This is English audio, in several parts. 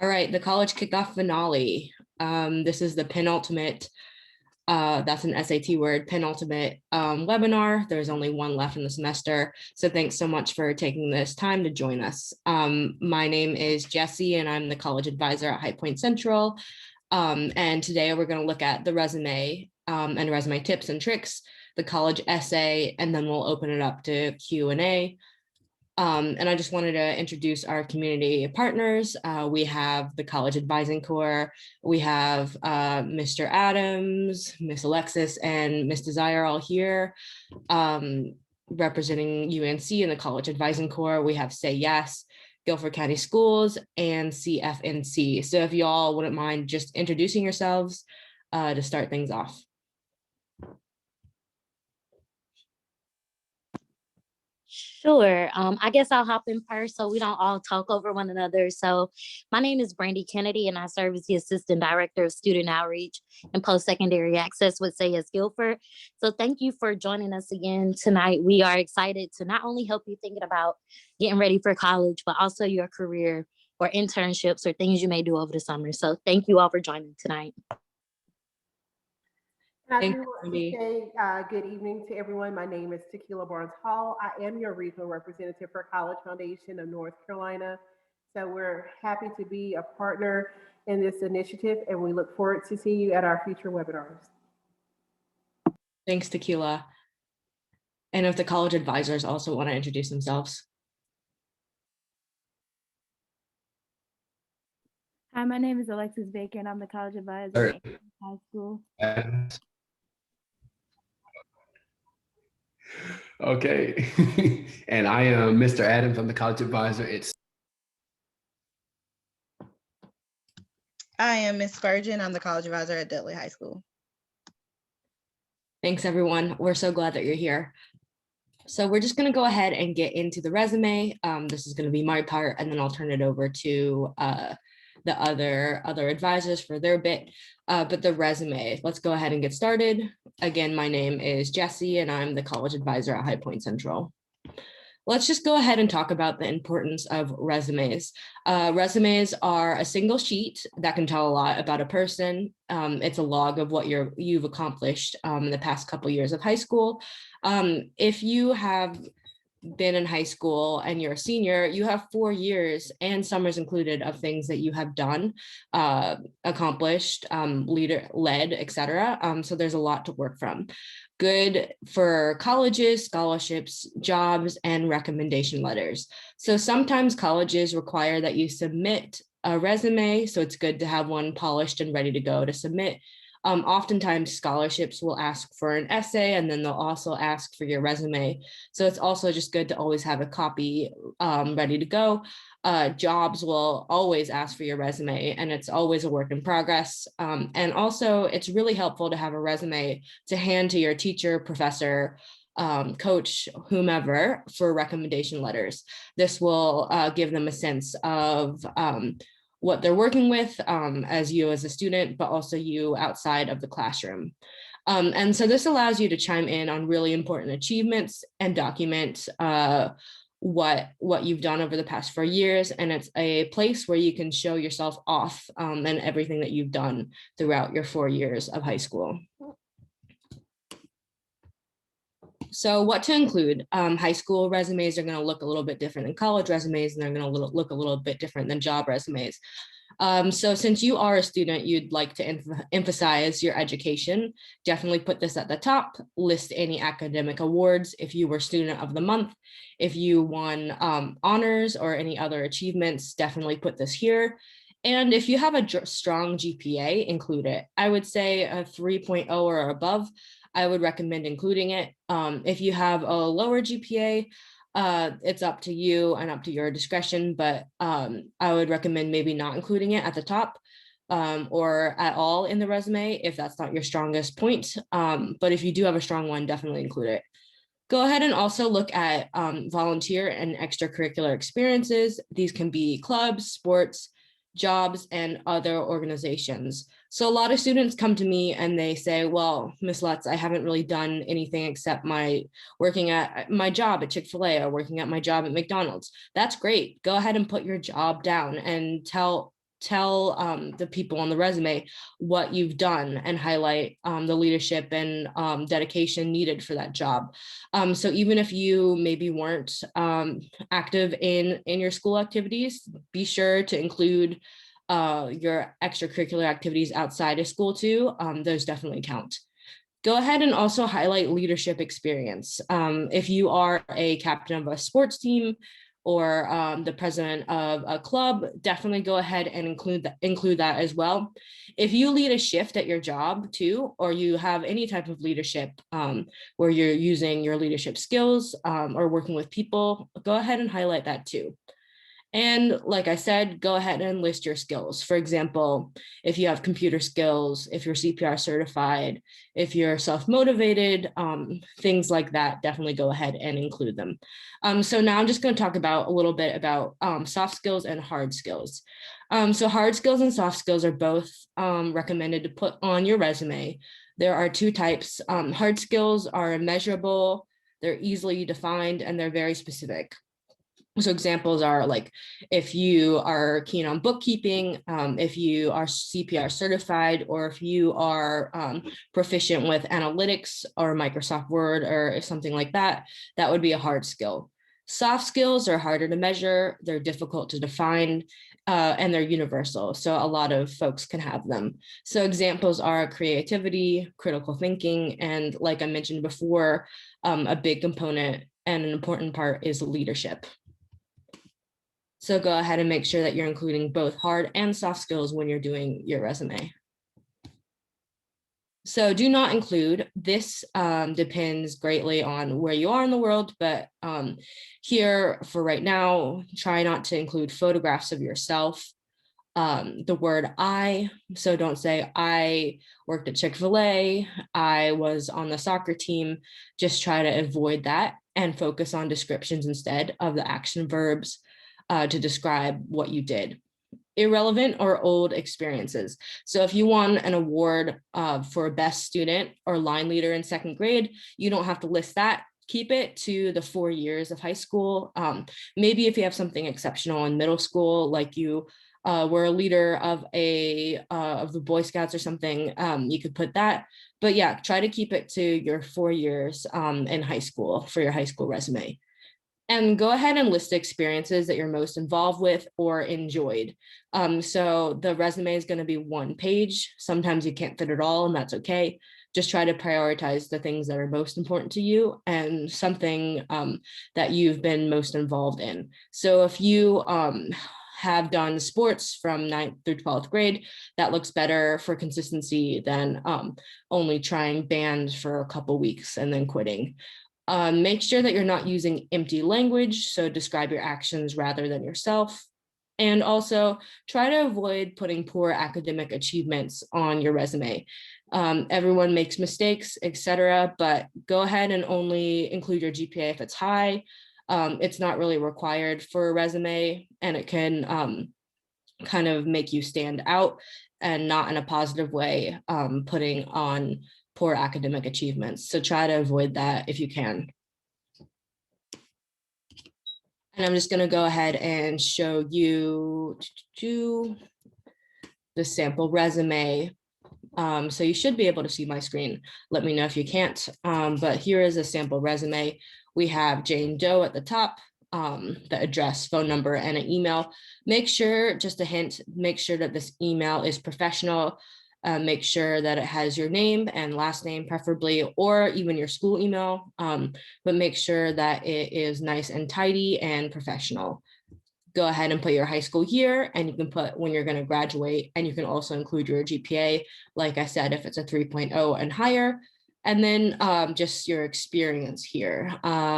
All right, the college kickoff finale. This is the penultimate, that's an SAT word, penultimate webinar. There's only one left in the semester. So thanks so much for taking this time to join us. My name is Jessie and I'm the college advisor at High Point Central. And today we're going to look at the resume and resume tips and tricks, the college essay, and then we'll open it up to Q&A. And I just wanted to introduce our community partners. We have the College Advising Corps. We have Mr. Adams, Miss Alexis, and Miss Desire all here representing UNC and the College Advising Corps. We have Say Yes, Guilford County Schools, and CFNC. So if you all wouldn't mind just introducing yourselves to start things off. Sure. I guess I'll hop in first so we don't all talk over one another. So my name is Brandy Kennedy and I serve as the Assistant Director of Student Outreach and Post-Secondary Access with Say Yes Guilford. So thank you for joining us again tonight. We are excited to not only help you thinking about getting ready for college, but also your career or internships or things you may do over the summer. So thank you all for joining tonight. And I do want to say good evening to everyone. My name is Tequila Barnes Hall. I am your regional representative for College Foundation of North Carolina. So we're happy to be a partner in this initiative and we look forward to seeing you at our future webinars. Thanks, Tequila. And if the college advisors also want to introduce themselves. Hi, my name is Alexis Baker and I'm the college advisor at high school. Okay, and I am Mr. Adams. I'm the college advisor. I am Miss Spurgeon. I'm the college advisor at Dudley High School. Thanks, everyone. We're so glad that you're here. So we're just going to go ahead and get into the resume. This is going to be my part, and then I'll turn it over to the other advisors for their bit. But the resume, let's go ahead and get started. Again, my name is Jessie and I'm the college advisor at High Point Central. Let's just go ahead and talk about the importance of resumes. Resumes are a single sheet that can tell a lot about a person. It's a log of what you've accomplished in the past couple years of high school. If you have been in high school and you're a senior, you have 4 years and summers included of things that you have done, accomplished, led, etc. So there's a lot to work from. Good for colleges, scholarships, jobs, and recommendation letters. So sometimes colleges require that you submit a resume, so it's good to have one polished and ready to go to submit. Oftentimes scholarships will ask for an essay and then they'll also ask for your resume. So it's also just good to always have a copy ready to go. Jobs will always ask for your resume and it's always a work in progress. And also it's really helpful to have a resume to hand to your teacher, professor, coach, whomever for recommendation letters. This will give them a sense of what they're working with as you as a student, but also you outside of the classroom. And so this allows you to chime in on really important achievements and document what you've done over the past 4 years. And it's a place where you can show yourself off and everything that you've done throughout your 4 years of high school. So what to include? High school resumes are going to look a little bit different than college resumes, and they're going to look a little bit different than job resumes. So since you are a student, you'd like to emphasize your education, definitely put this at the top, list any academic awards if you were student of the month. If you won honors or any other achievements, definitely put this here. And if you have a strong GPA, include it. I would say a 3.0 or above, I would recommend including it. If you have a lower GPA, it's up to you and up to your discretion, but I would recommend maybe not including it at the top or at all in the resume if that's not your strongest point. But if you do have a strong one, definitely include it. Go ahead and also look at volunteer and extracurricular experiences. These can be clubs, sports, jobs, and other organizations. So a lot of students come to me and they say, well, Ms. Lutz, I haven't really done anything except working at my job at Chick-fil-A or working at my job at McDonald's. That's great. Go ahead and put your job down and tell tell the people on the resume what you've done and highlight the leadership and dedication needed for that job. So even if you maybe weren't active in your school activities, be sure to include your extracurricular activities outside of school too. Those definitely count. Go ahead and also highlight leadership experience. If you are a captain of a sports team or the president of a club, definitely go ahead and include that as well. If you lead a shift at your job too, or you have any type of leadership where you're using your leadership skills or working with people, go ahead and highlight that too. And like I said, go ahead and list your skills. For example, if you have computer skills, if you're CPR certified, if you're self-motivated, things like that, definitely go ahead and include them. So now I'm just going to talk about a little bit about soft skills and hard skills. So hard skills and soft skills are both recommended to put on your resume. There are two types. Hard skills are measurable, they're easily defined, and they're very specific. So examples are like if you are keen on bookkeeping, if you are CPR certified, or if you are proficient with analytics or Microsoft Word or something like that, that would be a hard skill. Soft skills are harder to measure, they're difficult to define, and they're universal. So a lot of folks can have them. So examples are creativity, critical thinking, and like I mentioned before, a big component and an important part is leadership. So go ahead and make sure that you're including both hard and soft skills when you're doing your resume. So do not include, this depends greatly on where you are in the world, but here for right now, try not to include photographs of yourself. The word I, so don't say I worked at Chick-fil-A, I was on the soccer team, just try to avoid that and focus on descriptions instead of the action verbs to describe what you did. Irrelevant or old experiences. So if you won an award for best student or line leader in second grade, you don't have to list that. Keep it to the 4 years of high school. Maybe if you have something exceptional in middle school, like you were a leader of the Boy Scouts or something, you could put that. But yeah, try to keep it to your 4 years in high school for your high school resume. And go ahead and list the experiences that you're most involved with or enjoyed. So the resume is going to be one page. Sometimes you can't fit it all, and that's okay. Just try to prioritize the things that are most important to you and something that you've been most involved in. So if you have done sports from 9th through 12th grade, that looks better for consistency than only trying band for a couple weeks and then quitting. Make sure that you're not using empty language, so describe your actions rather than yourself. And also try to avoid putting poor academic achievements on your resume. Everyone makes mistakes, etc., but go ahead and only include your GPA if it's high. It's not really required for a resume, and it can kind of make you stand out and not in a positive way, putting on poor academic achievements. So try to avoid that if you can. And I'm just going to go ahead and show you the sample resume. So you should be able to see my screen. Let me know if you can't. But here is a sample resume. We have Jane Doe at the top, the address, phone number, and an email. Make sure, just a hint, make sure that this email is professional. Make sure that it has your name and last name preferably, or even your school email, but make sure that it is nice and tidy and professional. Go ahead and put your high school year, and you can put when you're going to graduate, and you can also include your GPA, like I said, if it's a 3.0 and higher, and then just your experience here.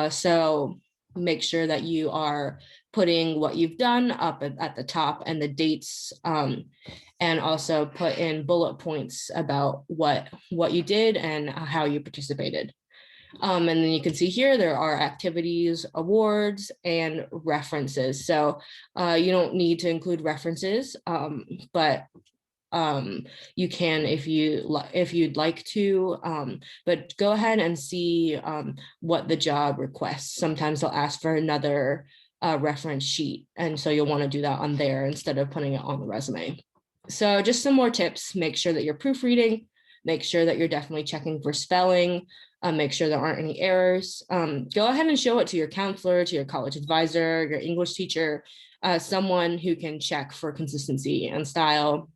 So make sure that you are putting what you've done up at the top and the dates, and also put in bullet points about what you did and how you participated. And then you can see here, there are activities, awards, and references. So you don't need to include references, but you can if you'd like to, but go ahead and see what the job requests. Sometimes they'll ask for another reference sheet. And so you'll want to do that on there instead of putting it on the resume. So just some more tips: make sure that you're proofreading, make sure that you're definitely checking for spelling, make sure there aren't any errors. Go ahead and show it to your counselor, to your college advisor, your English teacher, someone who can check for consistency and style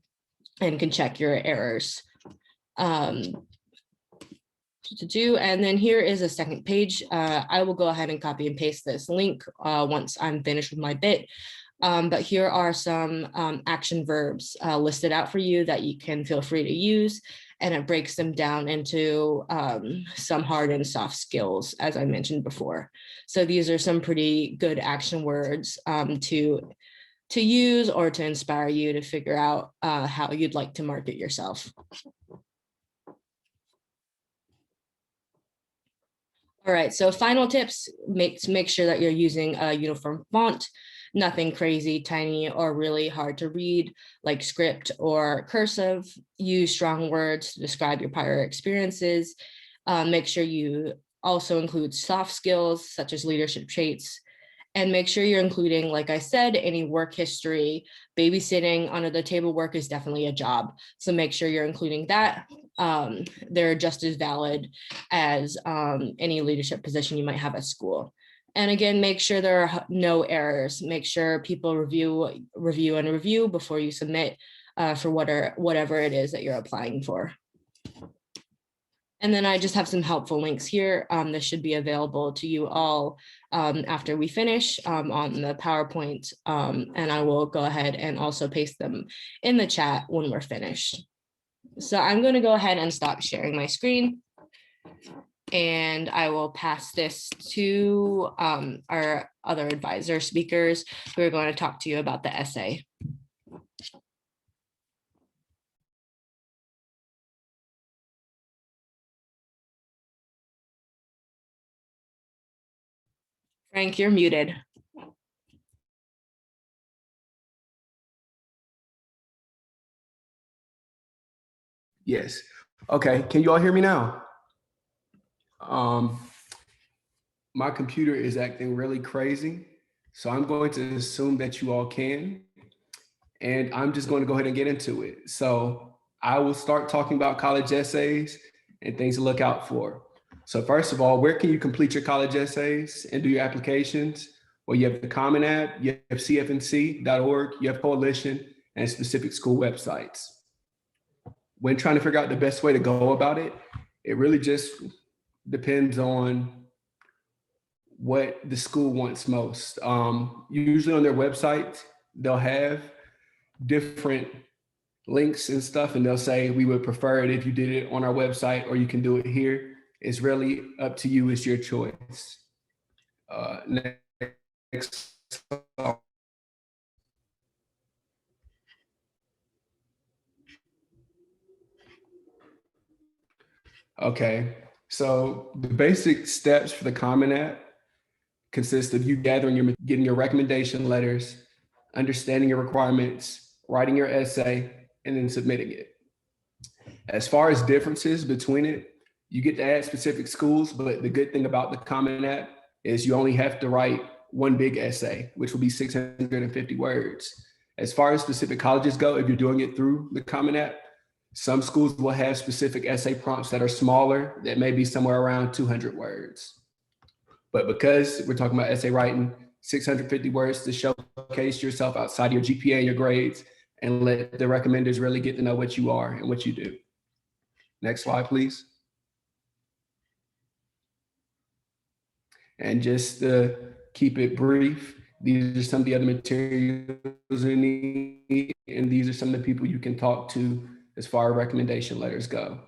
and can check your errors. And then here is a second page. I will go ahead and copy and paste this link once I'm finished with my bit. But here are some action verbs listed out for you that you can feel free to use, and it breaks them down into some hard and soft skills, as I mentioned before. So these are some pretty good action words to use or to inspire you to figure out how you'd like to market yourself. All right, so final tips: make sure that you're using a uniform font, nothing crazy, tiny, or really hard to read like script or cursive. Use strong words to describe your prior experiences. Make sure you also include soft skills such as leadership traits, and make sure you're including, like I said, any work history. Babysitting under the table work is definitely a job, so make sure you're including that. They're just as valid as any leadership position you might have at school. And again, make sure there are no errors. Make sure people review before you submit for whatever it is that you're applying for. And then I just have some helpful links here. This should be available to you all after we finish on the PowerPoint. And I will go ahead and also paste them in the chat when we're finished. So I'm going to go ahead and stop sharing my screen. And I will pass this to our other advisor speakers who are going to talk to you about the essay. Frank, you're muted. Yes. Okay. Can you all hear me now? My computer is acting really crazy, so I'm going to assume that you all can, and I'm just going to go ahead and get into it. So I will start talking about college essays and things to look out for. So first of all, where can you complete your college essays and do your applications? Well, you have the Common App, you have cfnc.org, you have Coalition, and specific school websites. When trying to figure out the best way to go about it, it really just depends on what the school wants most. Usually on their website, they'll have different links and stuff, and they'll say, we would prefer it if you did it on our website, or you can do it here. It's really up to you. It's your choice. Next. Okay, so the basic steps for the Common App consist of you getting your recommendation letters, understanding your requirements, writing your essay, and then submitting it. As far as differences between it, you get to add specific schools, but the good thing about the Common App is you only have to write one big essay, which will be 650 words. As far as specific colleges go, if you're doing it through the Common App, some schools will have specific essay prompts that are smaller, that may be somewhere around 200 words. But because we're talking about essay writing, 650 words to showcase yourself outside your GPA and your grades, and let the recommenders really get to know what you are and what you do. Next slide, please. And just to keep it brief, these are some of the other materials you need, and these are some of the people you can talk to as far as recommendation letters go.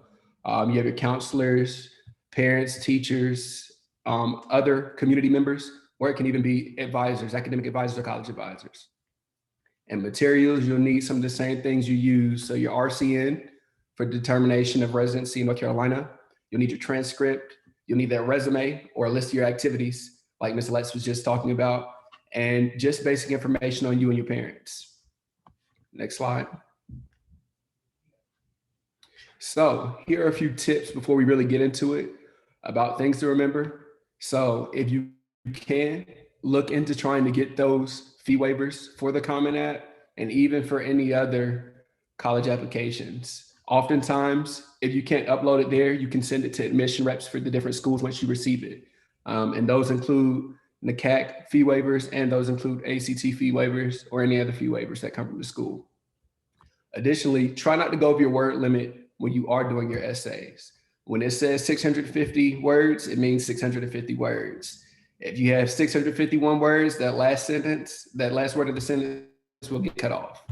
You have your counselors, parents, teachers, other community members, or it can even be advisors, academic advisors or college advisors. And materials, you'll need some of the same things you use. So your RCN for determination of residency in North Carolina. You'll need your transcript. You'll need that resume or a list of your activities, like Ms. Lex was just talking about, and just basic information on you and your parents. Next slide. So here are a few tips before we really get into it about things to remember. So if you can, look into trying to get those fee waivers for the Common App and even for any other college applications. Oftentimes, if you can't upload it there, you can send it to admission reps for the different schools once you receive it. And those include NCAC fee waivers, and those include ACT fee waivers or any other fee waivers that come from the school. Additionally, try not to go over your word limit when you are doing your essays. When it says 650 words, it means 650 words. If you have 651 words, that last word of the sentence will get cut off.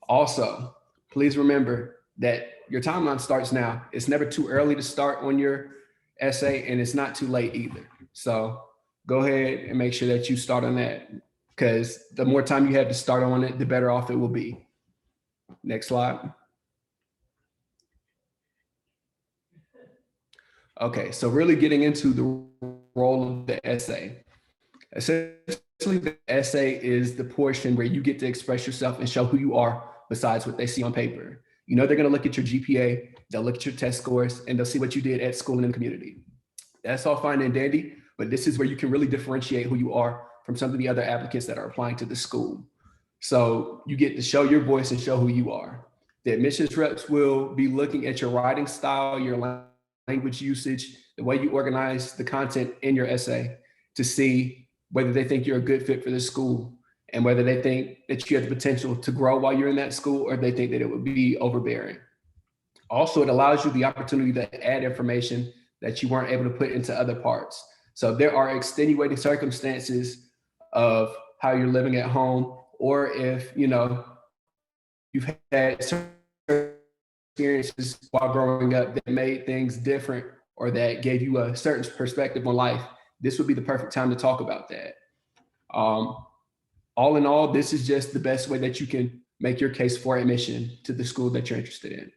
Also, please remember that your timeline starts now. It's never too early to start on your essay, and it's not too late either. So go ahead and make sure that you start on that, because the more time you have to start on it, the better off it will be. Next slide. Okay, so really getting into the role of the essay. Essentially, the essay is the portion where you get to express yourself and show who you are besides what they see on paper. You know, they're going to look at your GPA, they'll look at your test scores, and they'll see what you did at school and in the community. That's all fine and dandy, but this is where you can really differentiate who you are from some of the other applicants that are applying to the school. So you get to show your voice and show who you are. The admissions reps will be looking at your writing style, your language usage, the way you organize the content in your essay to see whether they think you're a good fit for the school and whether they think that you have the potential to grow while you're in that school, or they think that it would be overbearing. Also, it allows you the opportunity to add information that you weren't able to put into other parts. So there are extenuating circumstances of how you're living at home, or if you've had certain experiences while growing up that made things different or that gave you a certain perspective on life, this would be the perfect time to talk about that. All in all, this is just the best way that you can make your case for admission to the school that you're interested in.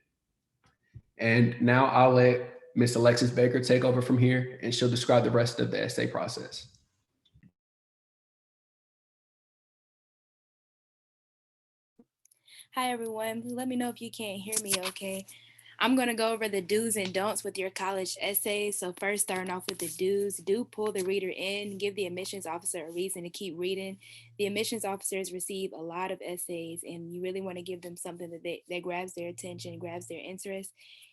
And now I'll let Ms. Alexis Baker take over from here, and she'll describe the rest of the essay process. Hi everyone, let me know if you can't hear me okay. I'm gonna go over the do's and don'ts with your college essays. So first, starting off with the do's, do pull the reader in, give the admissions officer a reason to keep reading. The admissions officers receive a lot of essays, and you really wanna give them something that grabs their attention, grabs their interest,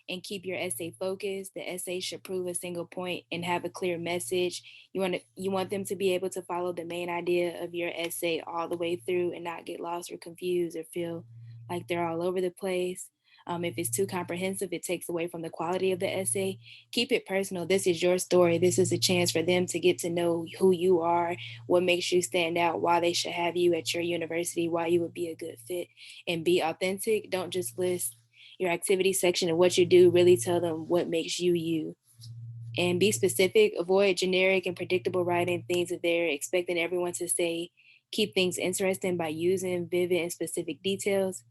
and keep your essay focused. The essay should prove a single point and have a clear message. You want them to be able to follow the main idea of your essay all the way through and not get lost or confused or feel like they're all over the place. If it's too comprehensive, it takes away from the quality of the essay. Keep it personal. This is your story. This is a chance for them to get to know who you are, what makes you stand out, why they should have you at your university, why you would be a good fit, and be authentic. Don't just list your activity section and what you do. Really tell them what makes you you. And be specific. Avoid generic and predictable writing, things that they're expecting everyone to say. Keep things interesting by using vivid and specific details.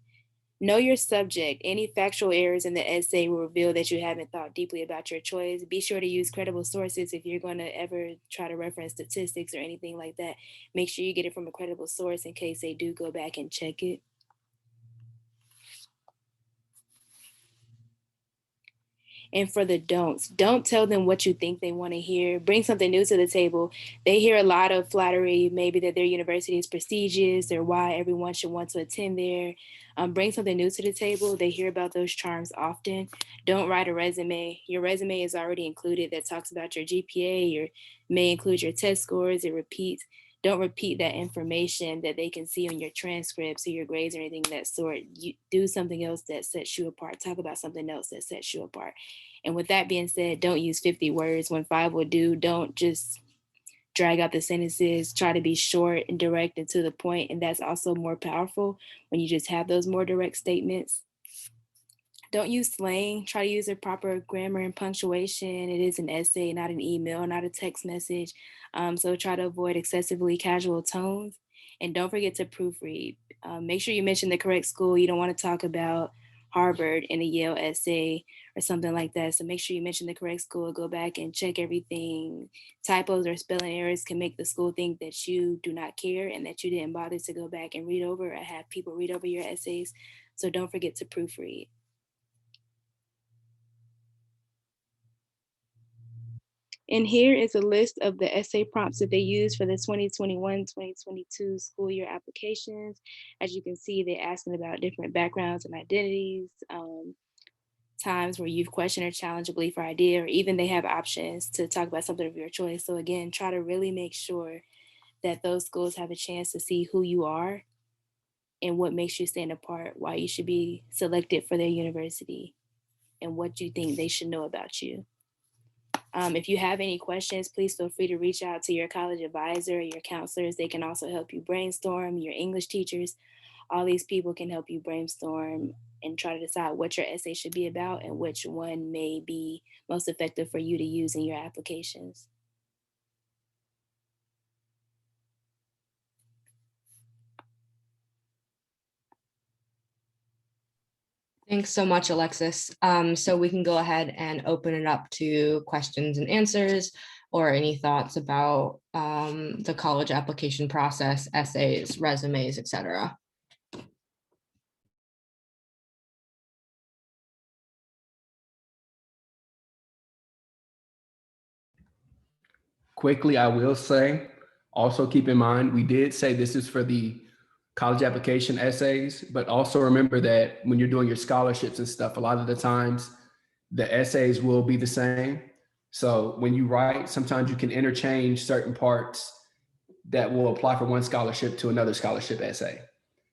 Know your subject. Any factual errors in the essay will reveal that you haven't thought deeply about your choice. Be sure to use credible sources if you're going to ever try to reference statistics or anything like that. Make sure you get it from a credible source in case they do go back and check it. And for the don'ts, don't tell them what you think they want to hear. Bring something new to the table. They hear a lot of flattery, maybe that their university is prestigious or why everyone should want to attend there. Bring something new to the table. They hear about those charms often. Don't write a resume. Your resume is already included that talks about your GPA, or may include your test scores. It repeats. Don't repeat that information that they can see on your transcripts or your grades or anything of that sort. You do something else that sets you apart. Talk about something else that sets you apart. And with that being said, don't use 50 words when 5 will do. Don't just drag out the sentences. Try to be short and direct and to the point. And that's also more powerful when you just have those more direct statements. Don't use slang. Try to use the proper grammar and punctuation. It is an essay, not an email, not a text message. So try to avoid excessively casual tones. And don't forget to proofread. Make sure you mention the correct school. You don't want to talk about Harvard in a Yale essay or something like that. So make sure you mention the correct school. Go back and check everything. Typos or spelling errors can make the school think that you do not care and that you didn't bother to go back and read over or have people read over your essays. So don't forget to proofread. And here is a list of the essay prompts that they use for the 2021-2022 school year applications. As you can see, they're asking about different backgrounds and identities, times where you've questioned or challenged a belief or idea, or even they have options to talk about something of your choice. So again, try to really make sure that those schools have a chance to see who you are and what makes you stand apart, why you should be selected for their university, and what you think they should know about you. If you have any questions, please feel free to reach out to your college advisor, your counselors. They can also help you brainstorm, your English teachers. All these people can help you brainstorm and try to decide what your essay should be about and which one may be most effective for you to use in your applications. Thanks so much, Alexis. So we can go ahead and open it up to questions and answers or any thoughts about the college application process, essays, resumes, etc. Quickly, I will say, also keep in mind, we did say this is for the college application essays, but also remember that when you're doing your scholarships and stuff, a lot of the times the essays will be the same. So when you write, sometimes you can interchange certain parts that will apply for one scholarship to another scholarship essay.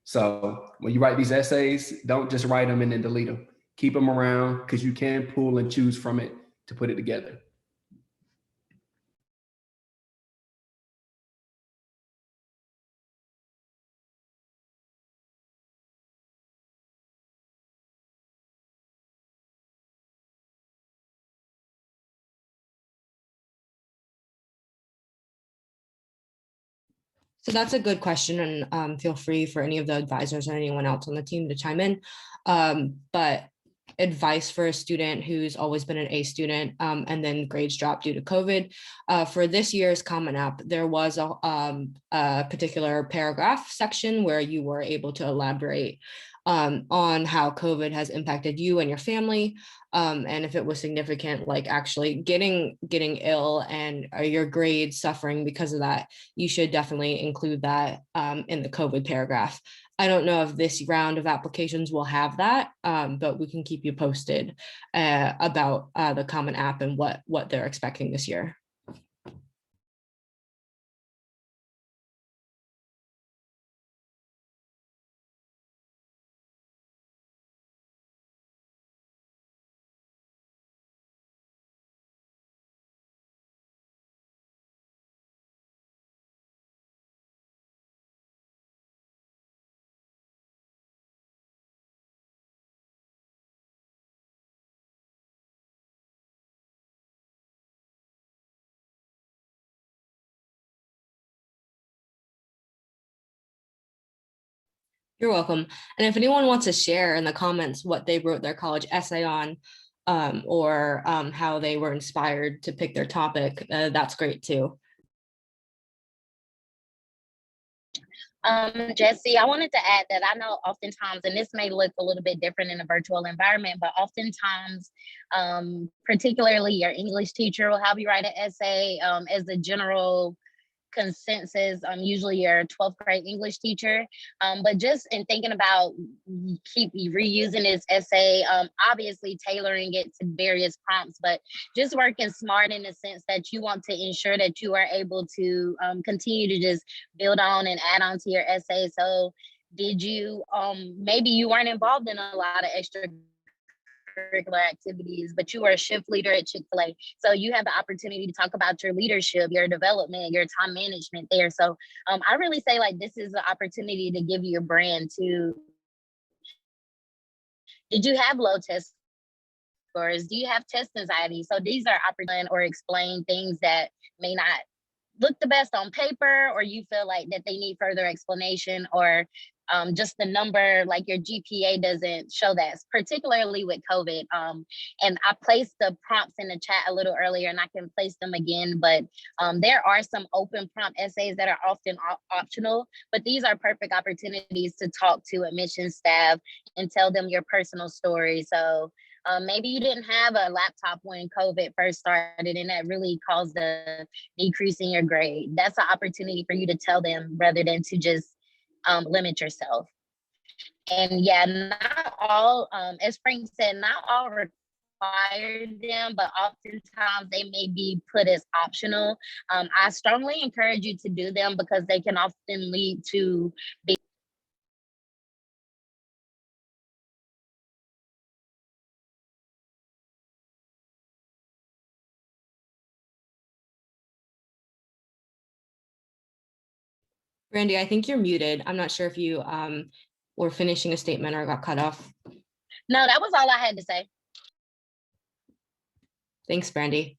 So when you write these essays, don't just write them and then delete them. Keep them around because you can pull and choose from it to put it together. So that's a good question, and feel free for any of the advisors or anyone else on the team to chime in. But advice for a student who's always been an A student and then grades dropped due to COVID. For this year's Common App, there was a particular paragraph section where you were able to elaborate on how COVID has impacted you and your family. And if it was significant, like actually getting ill and are your grades suffering because of that, you should definitely include that in the COVID paragraph. I don't know if this round of applications will have that, but we can keep you posted about the Common App and what they're expecting this year. You're welcome. And if anyone wants to share in the comments what they wrote their college essay on, or how they were inspired to pick their topic, that's great too. Jesse, I wanted to add that I know oftentimes, and this may look a little bit different in a virtual environment, but oftentimes, particularly your English teacher will have you write an essay as a general consensus. Usually your 12th grade English teacher, but just in thinking about keep reusing this essay, obviously tailoring it to various prompts, but just working smart in the sense that you want to ensure that you are able to continue to just build on and add on to your essay. So did you, maybe you weren't involved in a lot of extracurricular activities, but you are a shift leader at Chick-fil-A. So you have the opportunity to talk about your leadership, your development, your time management there. So I really say like this is an opportunity to give your brand to, did you have low test scores? Do you have test anxiety? So these are opportunities or explain things that may not look the best on paper, or you feel like that they need further explanation, or just the number, like your GPA doesn't show that, particularly with COVID. And I placed the prompts in the chat a little earlier and I can place them again, but there are some open prompt essays that are often optional, but these are perfect opportunities to talk to admissions staff and tell them your personal story. So Maybe you didn't have a laptop when COVID first started, and that really caused a decrease in your grade. That's an opportunity for you to tell them rather than to just limit yourself. And yeah, not all, as Frank said, not all require them, but oftentimes they may be put as optional. I strongly encourage you to do them because they can often lead to Brandy, I think you're muted. I'm not sure if you were finishing a statement or got cut off. No, that was all I had to say. Thanks, Brandy.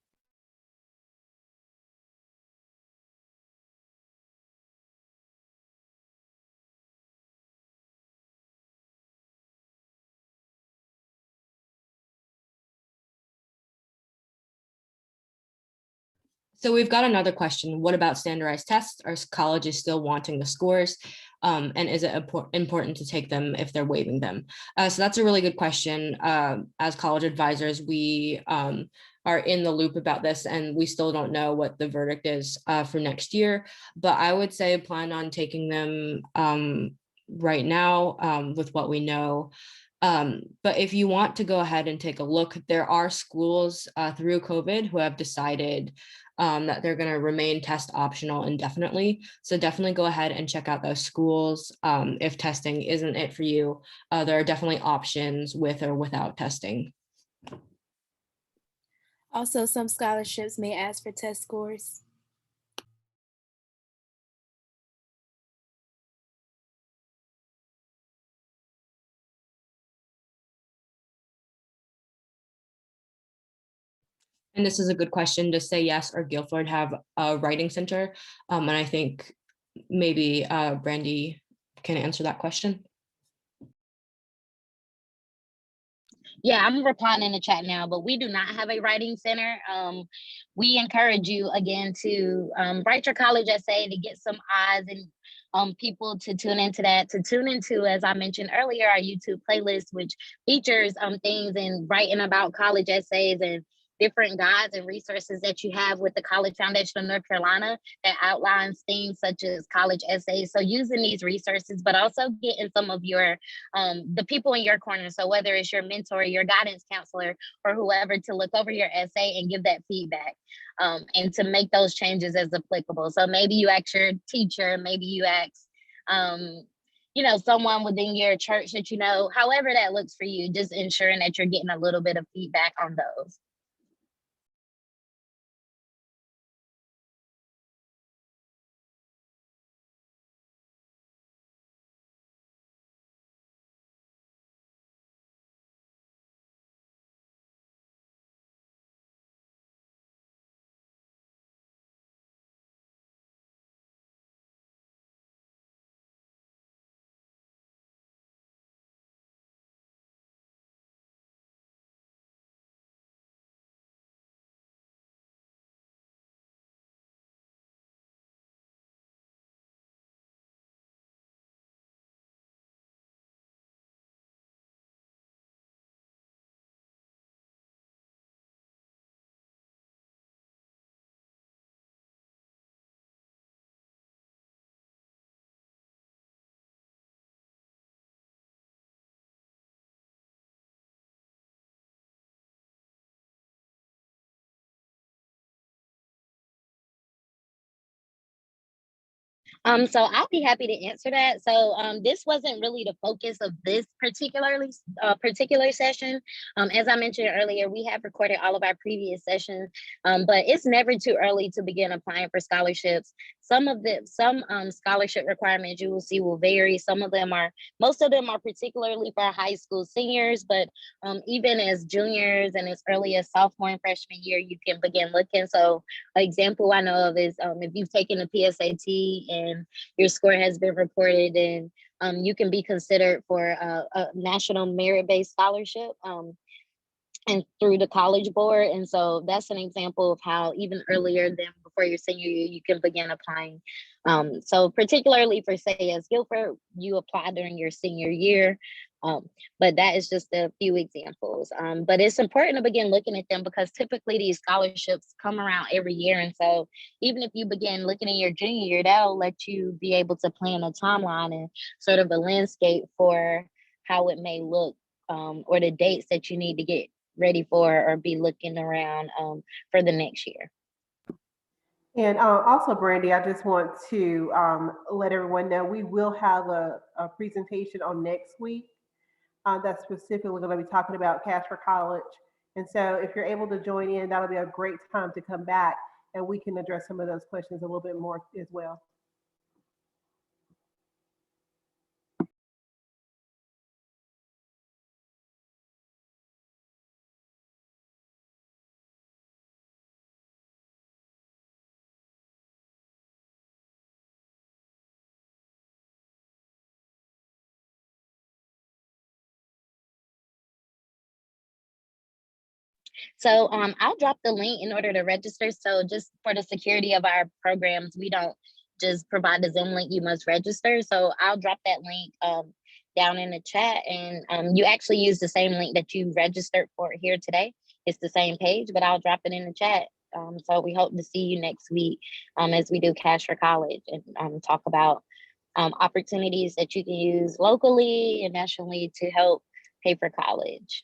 So we've got another question. What about standardized tests? Are colleges still wanting the scores? And is it important to take them if they're waiving them? So that's a really good question. As college advisors, we are in the loop about this, and we still don't know what the verdict is for next year. But I would say plan on taking them right now with what we know. But if you want to go ahead and take a look, there are schools through COVID who have decided that they're going to remain test optional indefinitely. So definitely go ahead and check out those schools. If testing isn't it for you, there are definitely options with or without testing. Also, some scholarships may ask for test scores. And this is a good question to say yes, or Guilford have a writing center. And I think maybe Brandy can answer that question. Yeah, I'm replying in the chat now, but we do not have a writing center. We encourage you again to write your college essay to get some eyes and people to tune into that, to tune into, as I mentioned earlier, our YouTube playlist, which features things in writing about college essays and different guides and resources that you have with the College Foundation of North Carolina that outlines things such as college essays. So using these resources, but also getting some of your the people in your corner. So whether it's your mentor, your guidance counselor, or whoever, to look over your essay and give that feedback and to make those changes as applicable. So maybe you ask your teacher, maybe you ask, you know, someone within your church that you know, however that looks for you, just ensuring that you're getting a little bit of feedback on those. So I'll be happy to answer that. So this wasn't really the focus of this particular session. As I mentioned earlier, we have recorded all of our previous sessions, but it's never too early to begin applying for scholarships. Some scholarship requirements you will see will vary. Most of them are particularly for high school seniors, but even as juniors and as early as sophomore and freshman year, you can begin looking. So an example I know of is if you've taken a PSAT and your score has been reported, and you can be considered for a national merit-based scholarship and through the College Board. And so that's an example of how even earlier than before your senior year, you can begin applying. So particularly for, say, as Guilford, you apply during your senior year. But that is just a few examples. But it's important to begin looking at them because typically these scholarships come around every year. And so even if you begin looking in your junior year, that'll let you be able to plan a timeline and sort of a landscape for how it may look, or the dates that you need to get ready for or be looking around for the next year. And also, Brandy, I just want to let everyone know we will have a presentation on next week that's specifically going to be talking about Cash for College. And so if you're able to join in, that'll be a great time to come back and we can address some of those questions a little bit more as well. So I'll drop the link in order to register. So just for the security of our programs, we don't just provide the Zoom link, you must register. So I'll drop that link down in the chat, and you actually use the same link that you registered for here today. It's the same page, but I'll drop it in the chat. So we hope to see you next week as we do Cash for College and talk about opportunities that you can use locally and nationally to help pay for college.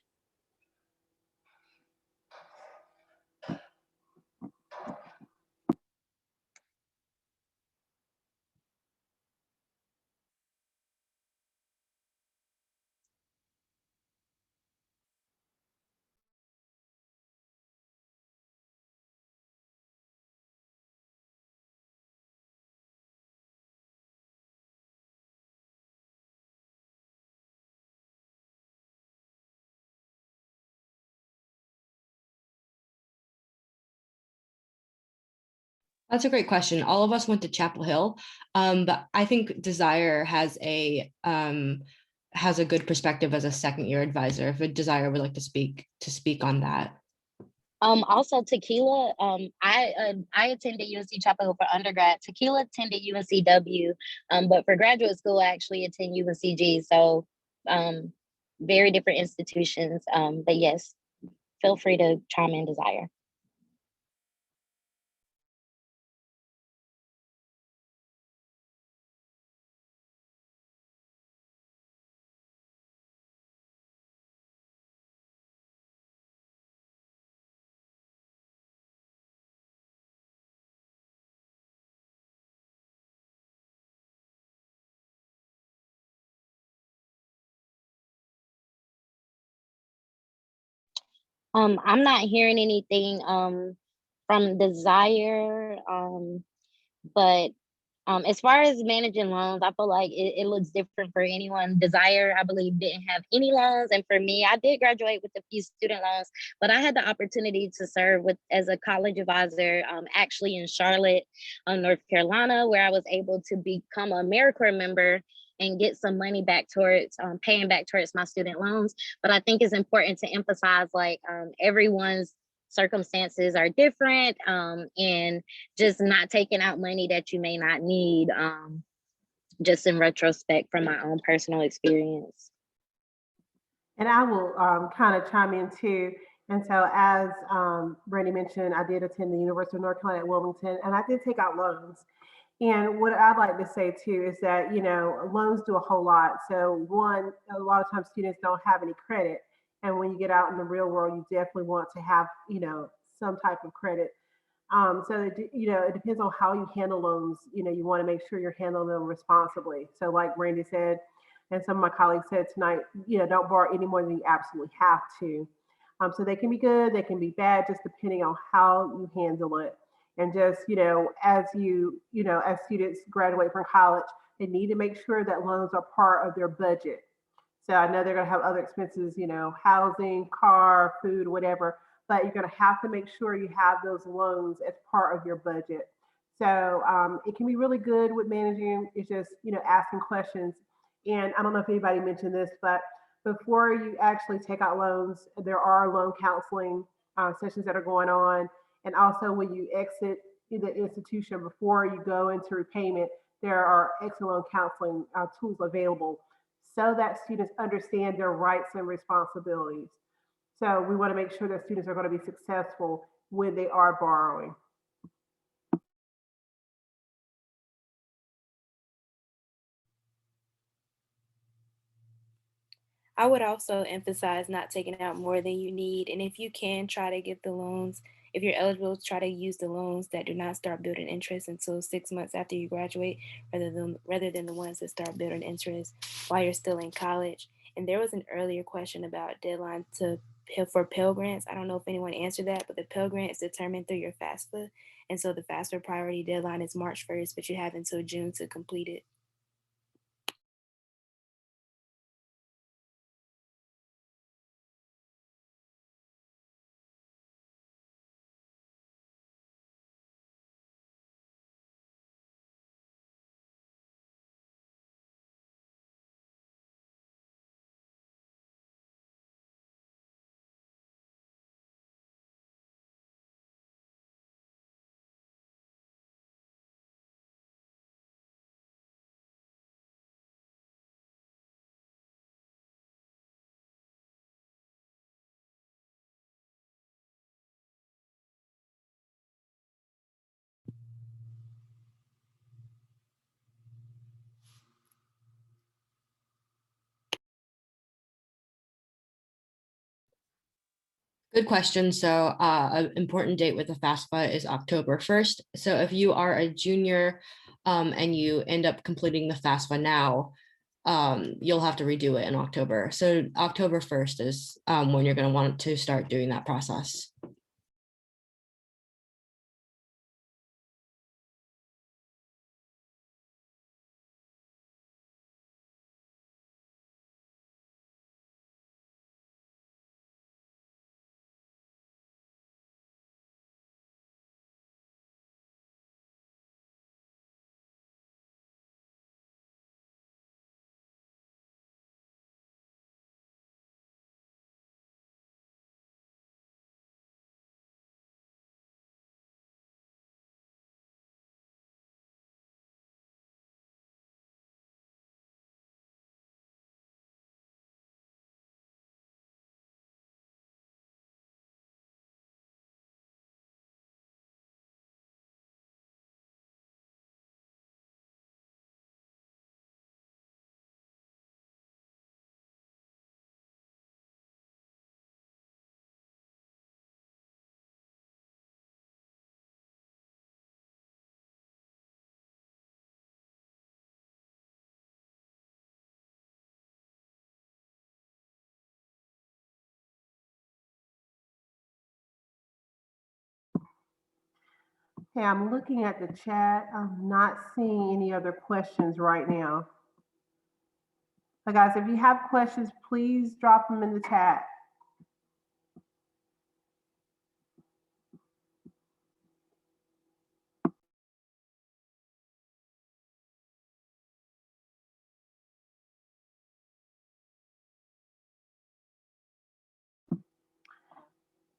That's a great question. All of us went to Chapel Hill, but I think Desire has a good perspective as a second year advisor. If a Desire would like to speak on that. Also Tequila, I attended UNC Chapel Hill for undergrad. Tequila attended UNCW, but for graduate school, I actually attend UNCG. So very different institutions. But yes, feel free to chime in, Desire. I'm not hearing anything from Desire, but as far as managing loans, I feel like it looks different for anyone. Desire, I believe, didn't have any loans, and for me, I did graduate with a few student loans, but I had the opportunity to serve as a college advisor, actually in Charlotte, North Carolina, where I was able to become a AmeriCorps member and get some money back towards paying back towards my student loans. But I think it's important to emphasize, like, everyone's circumstances are different, and just not taking out money that you may not need, just in retrospect from my own personal experience. And I will kind of chime in too. And so as Brandy mentioned, I did attend the University of North Carolina at Wilmington, and I did take out loans. And what I'd like to say too is that, loans do a whole lot. So one, a lot of times students don't have any credit. And when you get out in the real world, you definitely want to have, some type of credit. It depends on how you handle loans. You want to make sure you're handling them responsibly. So like Brandy said, and some of my colleagues said tonight, don't borrow any more than you absolutely have to. So they can be good, they can be bad, just depending on how you handle it. And just, as as students graduate from college, they need to make sure that loans are part of their budget. So I know they're going to have other expenses, housing, car, food, whatever, but you're going to have to make sure you have those loans as part of your budget. So it can be really good with managing. It's just, asking questions. And I don't know if anybody mentioned this, but before you actually take out loans, there are loan counseling sessions that are going on. And also when you exit the institution before you go into repayment, there are excellent loan counseling tools available. so that students understand their rights and responsibilities. So we want to make sure that students are going to be successful when they are borrowing. I would also emphasize not taking out more than you need. And if you can, try to get the loans. If you're eligible, try to use the loans that do not start building interest until 6 months after you graduate, rather than the ones that start building interest while you're still in college. And there was an earlier question about deadline for Pell grants. I don't know if anyone answered that, but the Pell grant is determined through your FAFSA. And so the FAFSA priority deadline is March 1st, but you have until June to complete it. Good question. So an important date with the FAFSA is October 1st. So if you are a junior and you end up completing the FAFSA now, you'll have to redo it in October. So October 1st is when you're going to want to start doing that process. Okay, I'm looking at the chat. I'm not seeing any other questions right now. But guys, if you have questions, please drop them in the chat.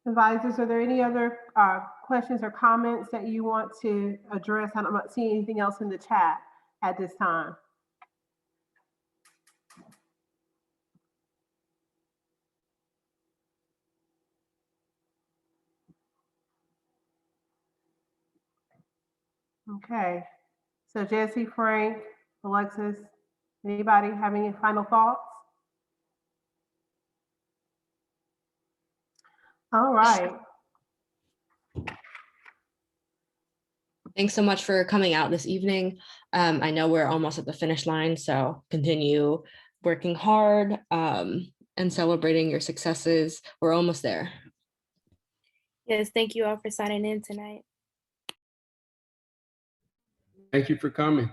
Advisors, are there any other questions or comments that you want to address? I'm not seeing anything else in the chat at this time. Okay, so Jesse, Frank, Alexis, anybody have any final thoughts? All right. Thanks so much for coming out this evening. I know we're almost at the finish line, so continue working hard and celebrating your successes. We're almost there. Yes, thank you all for signing in tonight. Thank you for coming.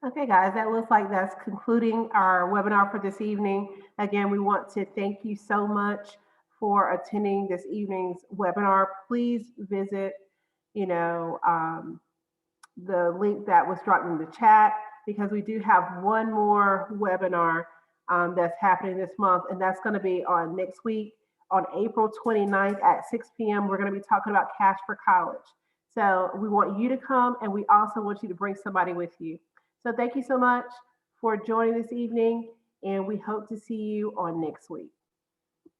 Okay, guys, that looks like that's concluding our webinar for this evening. Again, we want to thank you so much for attending this evening's webinar. Please visit, the link that was dropped in the chat, because we do have one more webinar that's happening this month, and that's going to be on next week, On April 29th at 6 p.m., we're going to be talking about cash for college. So we want you to come, and we also want you to bring somebody with you. So thank you so much for joining this evening, and we hope to see you on next week.